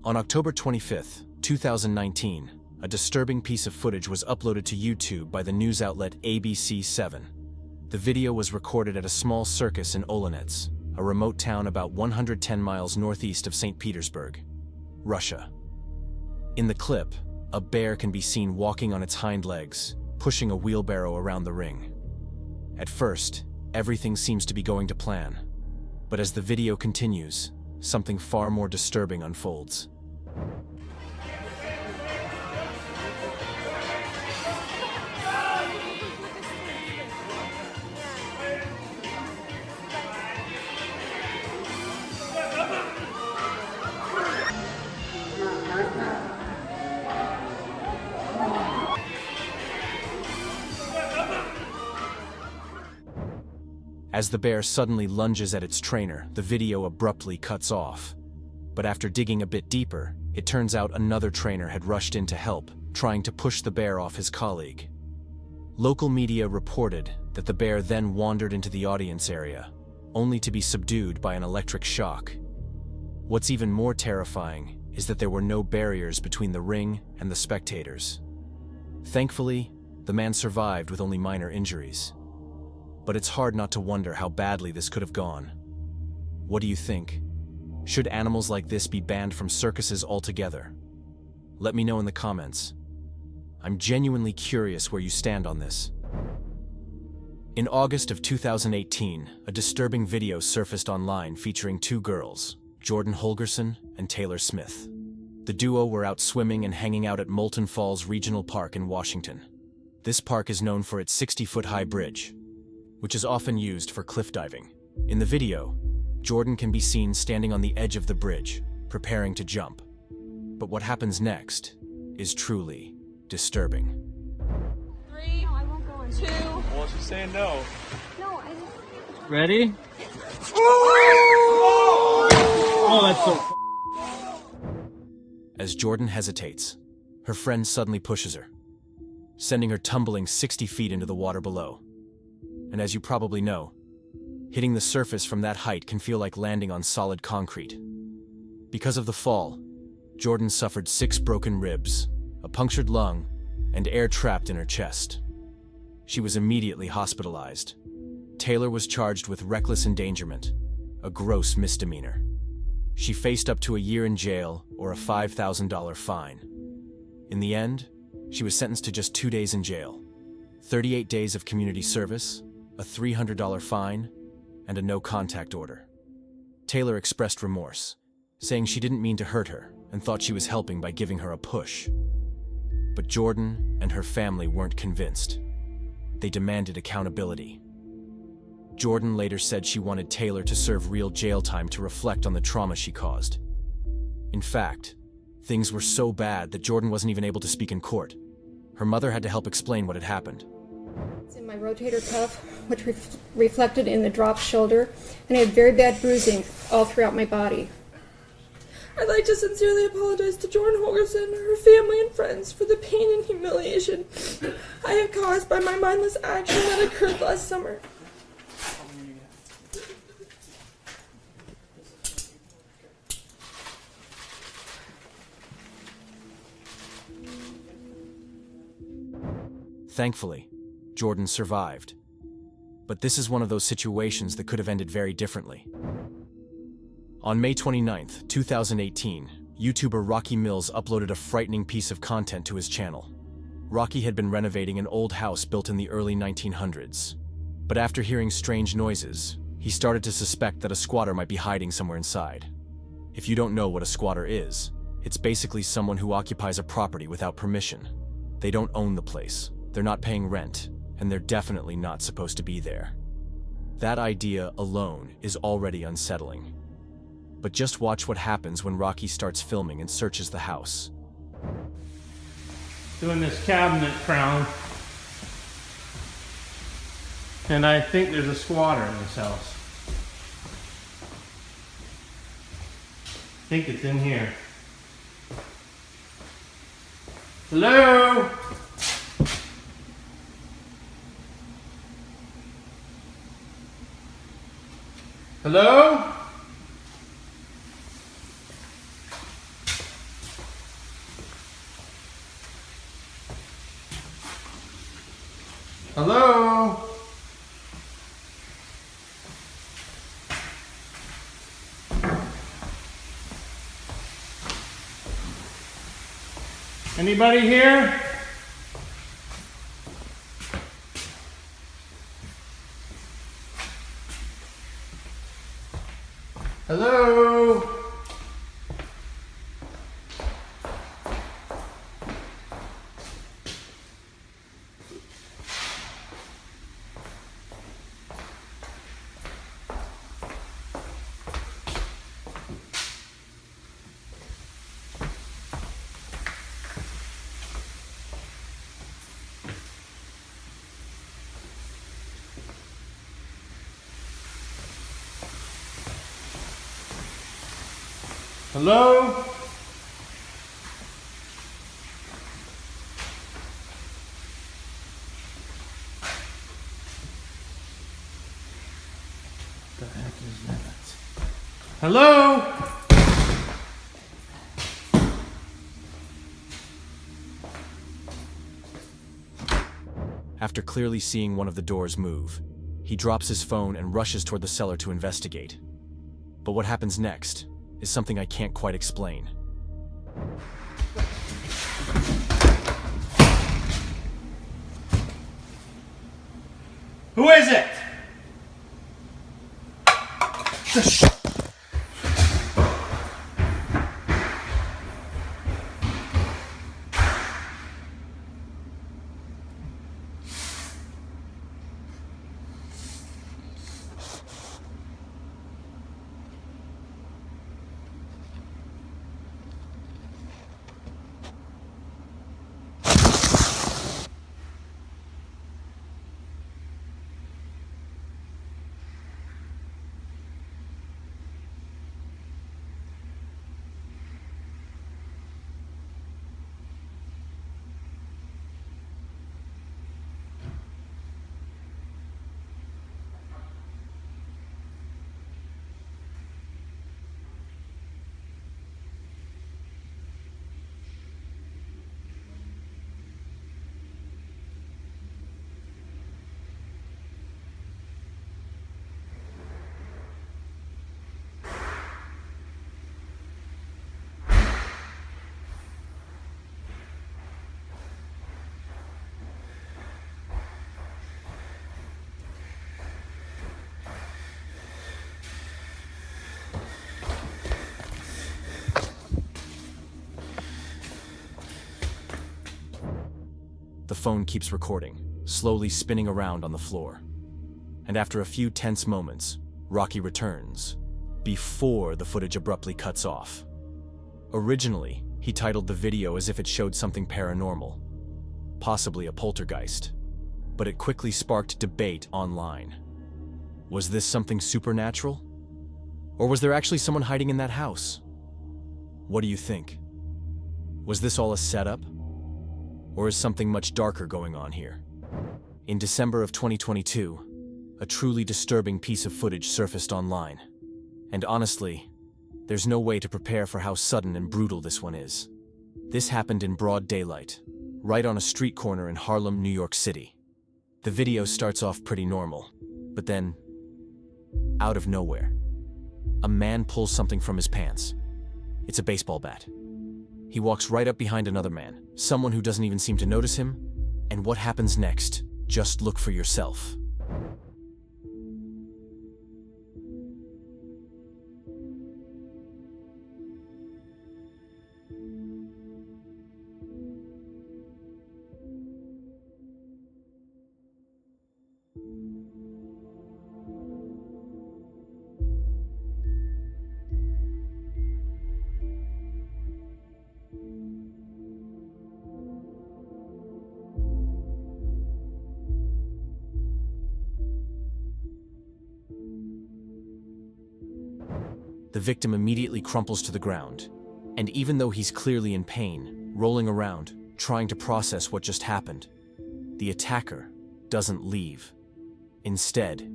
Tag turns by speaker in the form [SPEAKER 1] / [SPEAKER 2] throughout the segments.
[SPEAKER 1] On October 25, 2019, a disturbing piece of footage was uploaded to YouTube by the news outlet ABC7. The video was recorded at a small circus in Olonets, a remote town about 110 miles northeast of St. Petersburg, Russia. In the clip, a bear can be seen walking on its hind legs, pushing a wheelbarrow around the ring. At first, everything seems to be going to plan. But as the video continues, something far more disturbing unfolds. As the bear suddenly lunges at its trainer, the video abruptly cuts off. But after digging a bit deeper, it turns out another trainer had rushed in to help, trying to push the bear off his colleague. Local media reported that the bear then wandered into the audience area, only to be subdued by an electric shock. What's even more terrifying is that there were no barriers between the ring and the spectators. Thankfully, the man survived with only minor injuries. But it's hard not to wonder how badly this could have gone. What do you think? Should animals like this be banned from circuses altogether? Let me know in the comments. I'm genuinely curious where you stand on this. In August of 2018, a disturbing video surfaced online featuring two girls, Jordan Holgerson and Taylor Smith. The duo were out swimming and hanging out at Molten Falls Regional Park in Washington. This park is known for its 60-foot-high bridge, which is often used for cliff diving. In the video, Jordan can be seen standing on the edge of the bridge, preparing to jump. But what happens next is truly disturbing.
[SPEAKER 2] 3, no, I won't go in. 2.
[SPEAKER 3] Well, she's saying no.
[SPEAKER 2] No, I just...
[SPEAKER 3] Ready? Oh, that's so...
[SPEAKER 1] As Jordan hesitates, her friend suddenly pushes her, sending her tumbling 60 feet into the water below. And as you probably know, hitting the surface from that height can feel like landing on solid concrete. Because of the fall, Jordan suffered 6 broken ribs, a punctured lung, and air trapped in her chest. She was immediately hospitalized. Taylor was charged with reckless endangerment, a gross misdemeanor. She faced up to a year in jail or a $5,000 fine. In the end, she was sentenced to just 2 days in jail, 38 days of community service, a $300 fine, and a no-contact order. Taylor expressed remorse, saying she didn't mean to hurt her and thought she was helping by giving her a push. But Jordan and her family weren't convinced. They demanded accountability. Jordan later said she wanted Taylor to serve real jail time to reflect on the trauma she caused. In fact, things were so bad that Jordan wasn't even able to speak in court. Her mother had to help explain what had happened.
[SPEAKER 4] It's in my rotator cuff, which reflected in the dropped shoulder, and I had very bad bruising all throughout my body.
[SPEAKER 5] I'd like to sincerely apologize to Jordan Holgerson, her family, and friends for the pain and humiliation I have caused by my mindless action that occurred last summer.
[SPEAKER 1] Thankfully, Jordan survived. But this is one of those situations that could have ended very differently. On May 29, 2018, YouTuber Rocky Mills uploaded a frightening piece of content to his channel. Rocky had been renovating an old house built in the early 1900s. But after hearing strange noises, he started to suspect that a squatter might be hiding somewhere inside. If you don't know what a squatter is, it's basically someone who occupies a property without permission. They don't own the place, they're not paying rent, and they're definitely not supposed to be there. That idea alone is already unsettling. But just watch what happens when Rocky starts filming and searches the house.
[SPEAKER 3] Doing this cabinet crown. And I think there's a squatter in this house. I think it's in here. Hello? Hello? Hello? Anybody here? Hello? Hello? The heck is that? Hello?
[SPEAKER 1] After clearly seeing one of the doors move, he drops his phone and rushes toward the cellar to investigate. But what happens next is something I can't quite explain.
[SPEAKER 3] Who is it?
[SPEAKER 1] The phone keeps recording, slowly spinning around on the floor. And after a few tense moments, Rocky returns, before the footage abruptly cuts off. Originally, he titled the video as if it showed something paranormal, possibly a poltergeist, but it quickly sparked debate online. Was this something supernatural? Or was there actually someone hiding in that house? What do you think? Was this all a setup? Or is something much darker going on here? In December of 2022, a truly disturbing piece of footage surfaced online. And honestly, there's no way to prepare for how sudden and brutal this one is. This happened in broad daylight, right on a street corner in Harlem, New York City. The video starts off pretty normal, but then, out of nowhere, a man pulls something from his pants. It's a baseball bat. He walks right up behind another man, someone who doesn't even seem to notice him, and what happens next, just look for yourself. The victim immediately crumples to the ground, and even though he's clearly in pain, rolling around, trying to process what just happened, the attacker doesn't leave. Instead,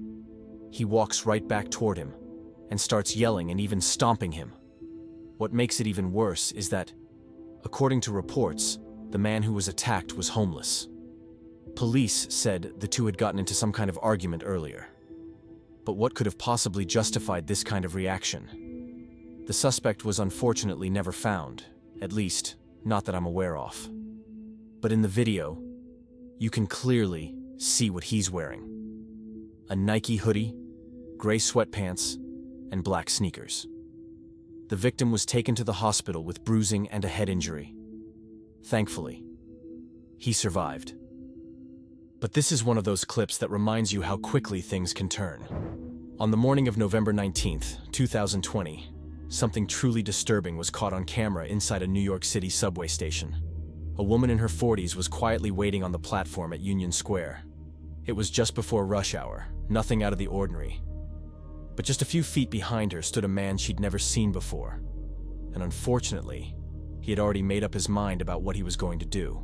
[SPEAKER 1] he walks right back toward him and starts yelling and even stomping him. What makes it even worse is that, according to reports, the man who was attacked was homeless. Police said the two had gotten into some kind of argument earlier. But what could have possibly justified this kind of reaction? The suspect was unfortunately never found, at least, not that I'm aware of. But in the video, you can clearly see what he's wearing. A Nike hoodie, gray sweatpants, and black sneakers. The victim was taken to the hospital with bruising and a head injury. Thankfully, he survived. But this is one of those clips that reminds you how quickly things can turn. On the morning of November 19th, 2020, something truly disturbing was caught on camera inside a New York City subway station. A woman in her 40s was quietly waiting on the platform at Union Square. It was just before rush hour, nothing out of the ordinary. But just a few feet behind her stood a man she'd never seen before. And unfortunately, he had already made up his mind about what he was going to do.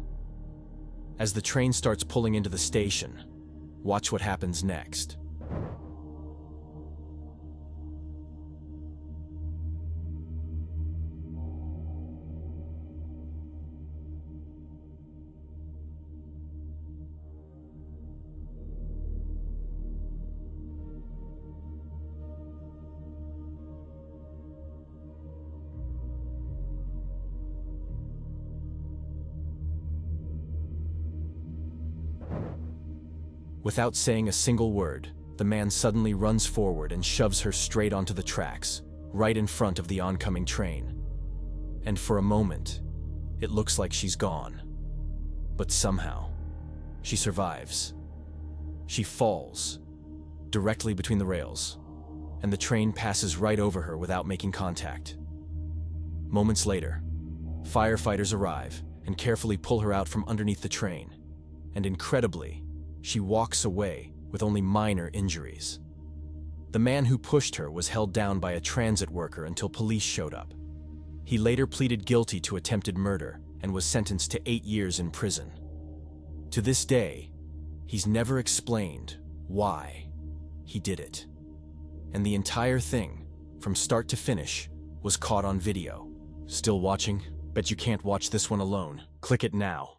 [SPEAKER 1] As the train starts pulling into the station, watch what happens next. Without saying a single word, the man suddenly runs forward and shoves her straight onto the tracks, right in front of the oncoming train. And for a moment, it looks like she's gone. But somehow, she survives. She falls, directly between the rails, and the train passes right over her without making contact. Moments later, firefighters arrive and carefully pull her out from underneath the train, and incredibly, she walks away with only minor injuries. The man who pushed her was held down by a transit worker until police showed up. He later pleaded guilty to attempted murder and was sentenced to 8 years in prison. To this day, he's never explained why he did it. And the entire thing, from start to finish, was caught on video. Still watching? Bet you can't watch this one alone. Click it now.